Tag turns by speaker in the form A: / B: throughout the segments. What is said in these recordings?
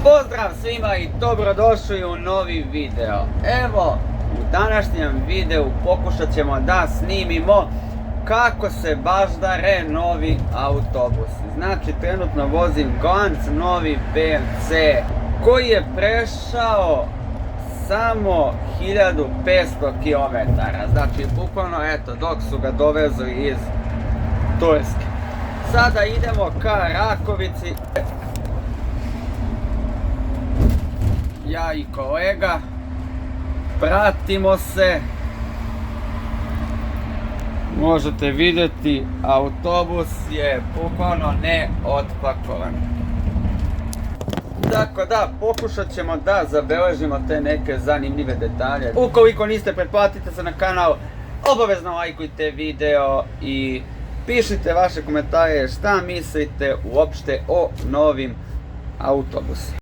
A: Pozdrav svima i dobrodošli u novi video. Evo, u današnjem videu pokušat ćemo da snimimo kako se baždare novi autobusi. Znači, trenutno vozim Glanc novi BMC koji je prešao samo 1500 km. Znači, bukvalno, eto, dok su ga dovezli iz Turske. Sada idemo ka Rakovici. Ja i kolega pratimo se. Možete vidjeti, autobus je bukvalno neotpakovan. Tako da, pokušat ćemo da zabeležimo te neke zanimljive detalje. Ukoliko niste, pretplatite se na kanal, obavezno lajkujte video i pišite vaše komentare šta mislite uopšte o novim autobusima.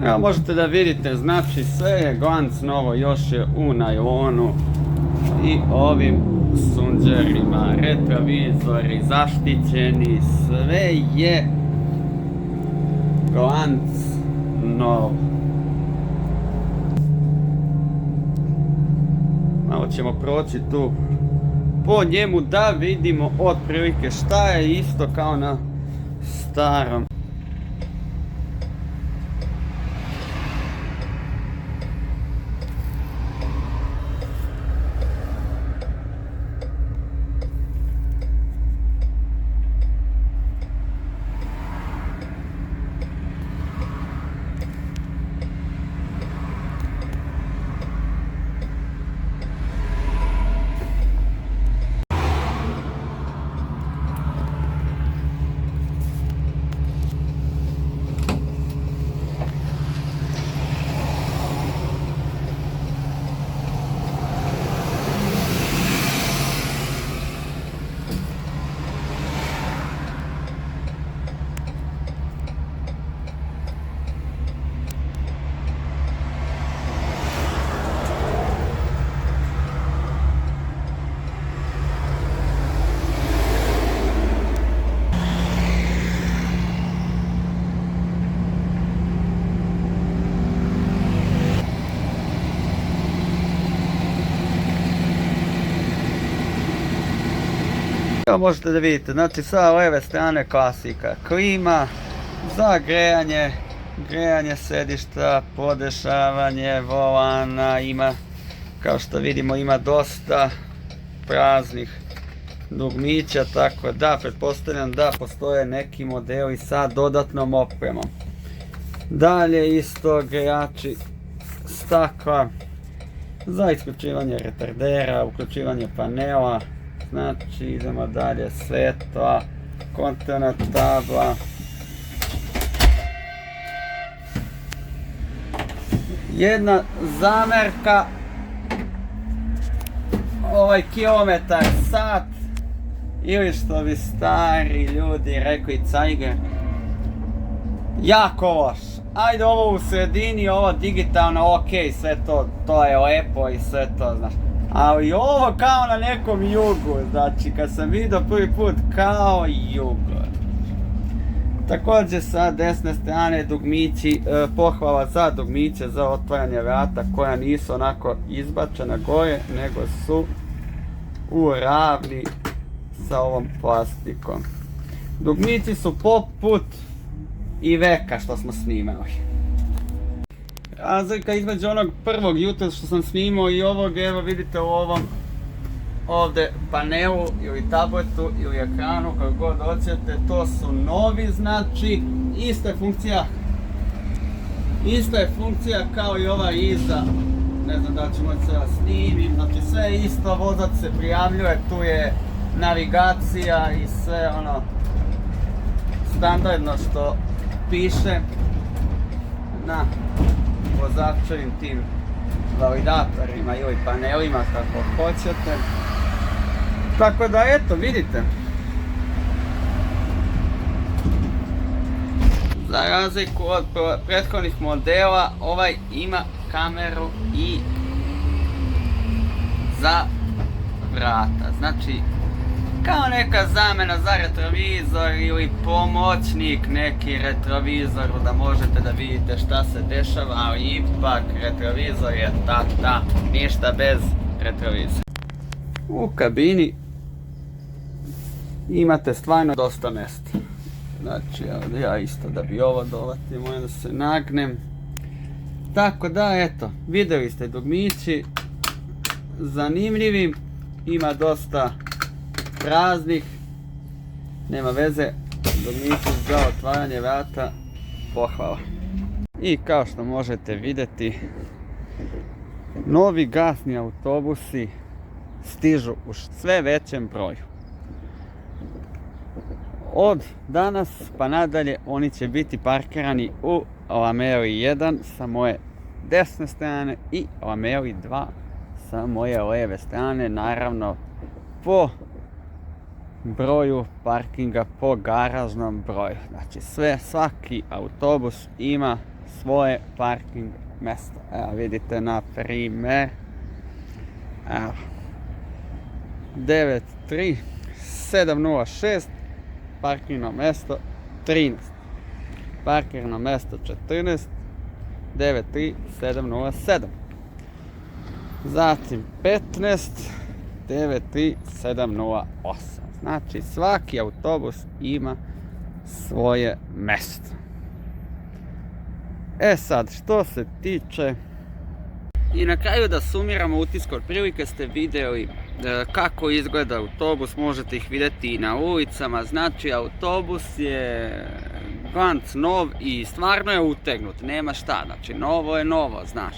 A: Evo, možete da vidite, znači sve je Glanc novo, još je u najlonu i ovim sunđerima, retrovizori zaštićeni, sve je Glanc novo. Malo ćemo proći tu po njemu da vidimo otprilike šta je isto kao na starom. Evo, možete da vidite, znači sa leve strane klasika, klima za grejanje sedišta, podešavanje volana, ima, kao što vidimo, ima dosta praznih dugmića, tako da pretpostavljam da postoje neki modeli sa dodatnom opremom. Dalje isto grejači stakla za isključivanje retardera, uključivanje panela. Znači, idemo dalje, svetla, kontrolna tabla. Jedna zamerka, ovaj kilometar sat, ili što bi stari ljudi rekli cajger, jako loš. Ajde, ovo u sredini, ovo digitalno, ok, sve to je lepo i sve to, znaš. Ali ovo kao na nekom jugu, znači kad sam vidio prvi put kao jugo. Također sa desne strane dugmići, pohvala za dugmiće za otvaranje vrata koja nisu onako izbačena gore, nego su u ravni sa ovom plastikom. Dugmići su poput i veka što smo snimali. Razlika između onog prvog jutra što sam snimao i ovog, evo vidite u ovom ovdje panelu ili tabletu ili ekranu, kako god hoćete, to su novi, znači ista je funkcija kao i ova iza, ne znam da ću moći sve snimim, znači sve je isto, vozač se prijavljuje, tu je navigacija i sve ono standardno što piše na vozačevim tim validatorima ili panelima, kako hoćete. Tako da eto, vidite. Za razliku od prethodnih modela, ovaj ima kameru i za vrata. Znači, kao neka zamjena za retrovizor ili pomoćnik neki retrovizoru da možete da vidite šta se dešava, ali ipak retrovizor je ništa bez retrovizora. U kabini imate stvarno dosta mjesta. Znači, ja isto da bi ovo dovatio, moram da se nagnem. Tako da, eto, vidjeli ste dugmići, zanimljivi, ima dosta praznih, nema veze, dugmići za otvaranje vrata, pohvala. I kao što možete vidjeti, novi gasni autobusi stižu u sve većem broju. Od danas pa nadalje oni će biti parkirani u Lameli 1 sa moje desne strane i Lameli 2 sa moje lijeve strane, naravno po broju parkinga, po garažnom broju. Znači svaki autobus ima svoje parking mjesto. Evo vidite na primjer, evo 93706 parkirno mjesto 13, parkirno mjesto 14, 93707, zatim 15, 93708. Znači svaki autobus ima svoje mjesto. E sad, što se tiče... I na kraju da sumiramo utiske, otprilike ste vidjeli kako izgleda autobus, možete ih vidjeti i na ulicama. Znači autobus je glanc nov i stvarno je utegnut, nema šta, znači novo je novo, znaš.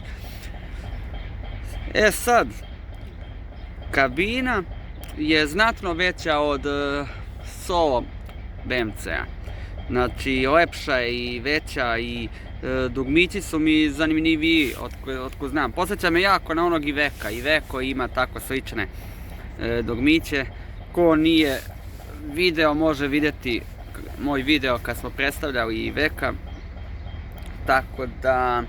A: E sad, kabina je znatno veća od Solo BMC-a. Znači lepša je i veća i dugmići su mi zanimljiviji otko znam. Posjeća me jako na onog Iveka. Iveco ima tako slične dugmiće. Ko nije video može vidjeti moj video kad smo predstavljali Iveka. Tako da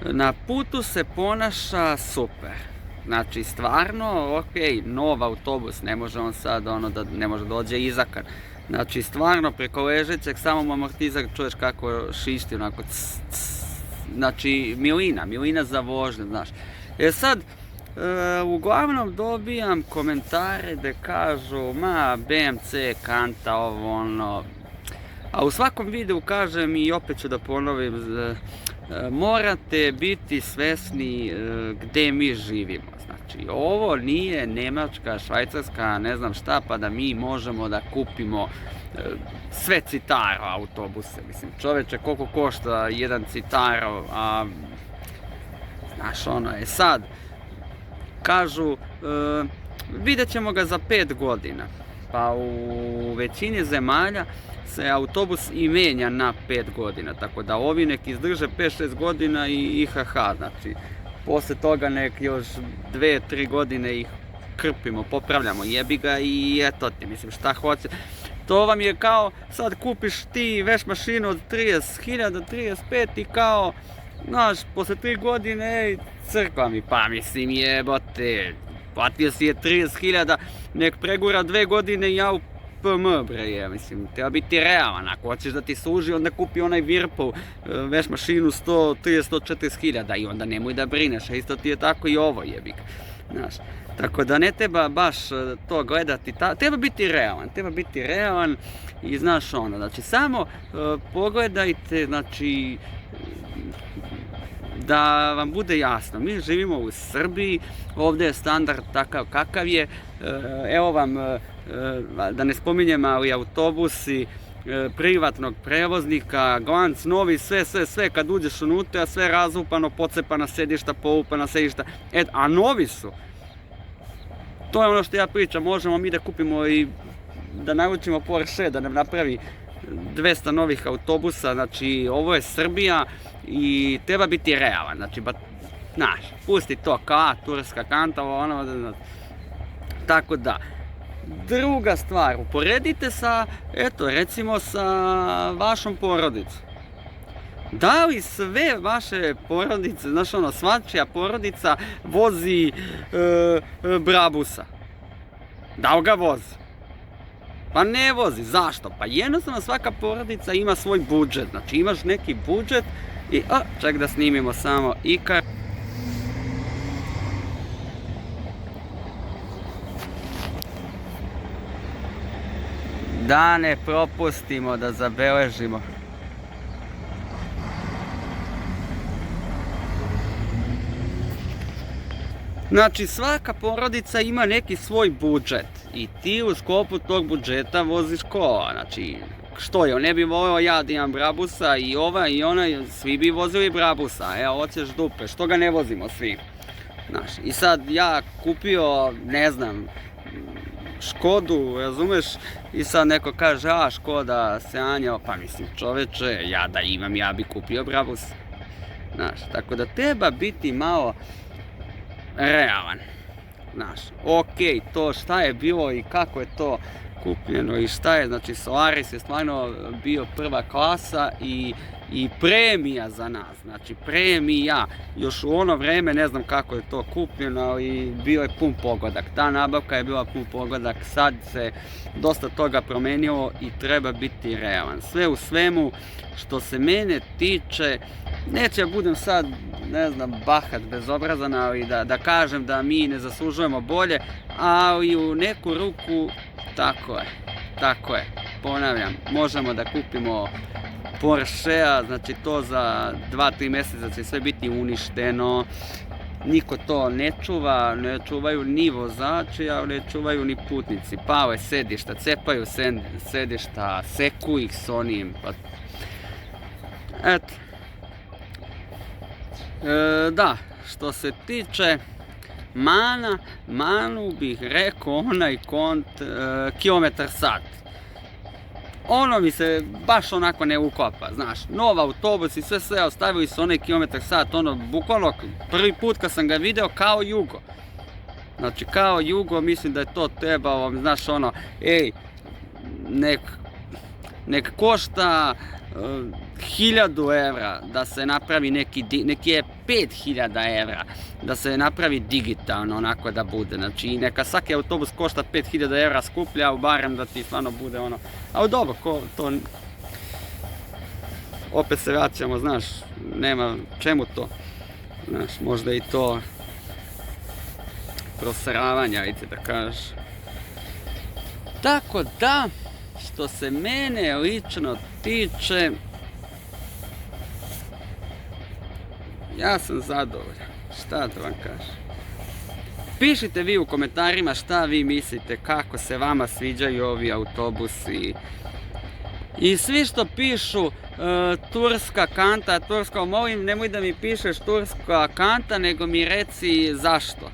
A: na putu se ponaša super. Znači stvarno, ok, nov autobus, ne može on sad da ne može dođe izakan. Znači stvarno preko ležećeg samom amortizar čuješ kako šišti onako znači milina za vožnju, znaš. Sad, uglavnom dobijam komentare da kažu ma BMC kanta ovo ono, a u svakom videu kažem i opet ću da ponovim, morate biti svesni gdje mi živimo. Znači ovo nije Njemačka, Švajcarska, ne znam šta, pa da mi možemo da kupimo sve Citaro autobuse. Mislim, čoveče, koliko košta jedan Citaro, a znaš ono je sad. Kažu, vidjet ćemo ga za 5 godina. Pa u većini zemalja se autobus i menja na 5 godina, tako da ovi nek izdrže 5-6 godina i IHH, znači poslije toga nek još 2-3 godine ih krpimo, popravljamo, jebi ga i eto ti, mislim šta hoće. To vam je kao, sad kupiš ti veš mašinu od 30.000, 35 i kao, znaš, poslije 3 godine, ej, crkva mi, pa mislim jebote, platio si je 30.000, nek pregura 2 godine i ja u PM, bre, mislim, treba biti realan, ako hoćeš da ti služi, onda kupi onaj Whirlpool, veš mašinu 130-140.000 i onda nemoj da brineš, a isto ti je tako i ovo, jebik, znaš. Tako da ne treba baš to gledati, treba biti realan i znaš ono, znači samo pogledajte, znači, da vam bude jasno, mi živimo u Srbiji, ovdje je standard takav kakav je, evo vam, da ne spominjem, ali autobusi privatnog prevoznika, glanc, novi, sve, kad uđeš unutra, sve razlupano, pocepana sedišta, polupana sedišta, a novi su. To je ono što ja pričam, možemo mi da kupimo i da naručimo Porsche, da nam napravi 200 novih autobusa, znači ovo je Srbija, i treba biti realan, znači, znaš, pusti to ka, turska kanta, ono, tako da. Druga stvar, uporedite sa, eto, recimo sa vašom porodicom. Da li sve vaše porodice, znaš ono, svačija porodica vozi Brabusa? Da li ga vozi? Pa ne vozi, zašto? Pa jednostavno svaka porodica ima svoj budžet, znači imaš neki budžet i, ček da snimimo samo Ikar. Da ne propustimo, da zabeležimo. Znači svaka porodica ima neki svoj budžet i ti u sklopu tog budžeta voziš kola. Znači što je, ne bi volio ja da imam Brabusa i ova i ona, svi bi vozili Brabusa, evo hoćeš dupe, što ga ne vozimo svi. Znaš, i sad ja kupio, ne znam, Škodu, razumeš, i sad neko kaže, Škoda se anjao, pa mislim čoveče, ja da imam, ja bi kupio Brabus. Znaš, tako da treba biti malo realan. Znaš, okej, to šta je bilo i kako je to kupljeno i šta je, znači Solaris je stvarno bio prva klasa i premija za nas, znači premija, još u ono vreme ne znam kako je to kupljeno, ali bio je pun pogodak, ta nabavka je bila pun pogodak, sad se dosta toga promenilo i treba biti realan. Sve u svemu, što se mene tiče, neće ja budem sad, ne znam, bahat, bezobrazan, ali da kažem da mi ne zaslužujemo bolje, ali u neku ruku tako je, ponavljam, možemo da kupimo Porschea, znači to za 2-3 mjeseca će sve biti uništeno, niko to ne čuva, ne čuvaju ni vozači, ali ne čuvaju ni putnici, pale sedišta, cepaju sedišta, seku ih s onim, pa eto. Da, što se tiče manu bih rekao onaj kilometar sat. Ono mi se baš onako ne ukopa, znaš, nov autobus i sve ostavili su onaj kilometar sat, ono, bukvalno prvi put kad sam ga video kao Jugo. Znači kao Jugo, mislim da je to trebalo, znaš ono, nek košta 1000 evra da se napravi neki je 5000 evra da se napravi digitalno onako da bude, znači neka svaki autobus košta 5000 evra skuplja, barem da ti stvarno bude ono, ali dobro, to opet se vraćamo, znaš, nema čemu to, znaš, možda i to prosravanja, ajde da kažeš. Tako da, što se mene lično tiče, ja sam zadovoljan, šta da vam kažem. Pišite vi u komentarima šta vi mislite, kako se vama sviđaju ovi autobusi. I svi što pišu turska kanta, molim nemoj da mi pišeš turska kanta, nego mi reci zašto.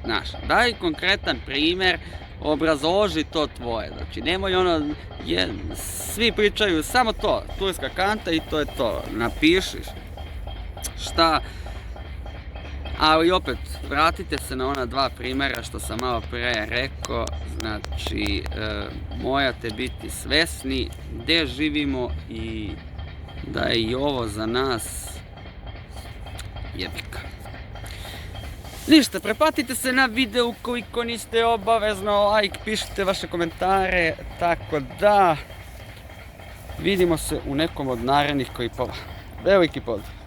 A: Znaš, daj konkretan primjer, obrazloži to tvoje, znači nemoj ono, svi pričaju samo to, turska kanta i to je to, napišiš šta, ali opet, vratite se na ona dva primjera što sam malo pre rekao, znači morate biti svesni gdje živimo i da je i ovo za nas jebika. Ništa, preplatite se na video ukoliko niste, obavezno like, pišite vaše komentare, tako da vidimo se u nekom od narednih klipova. Veliki pozdrav!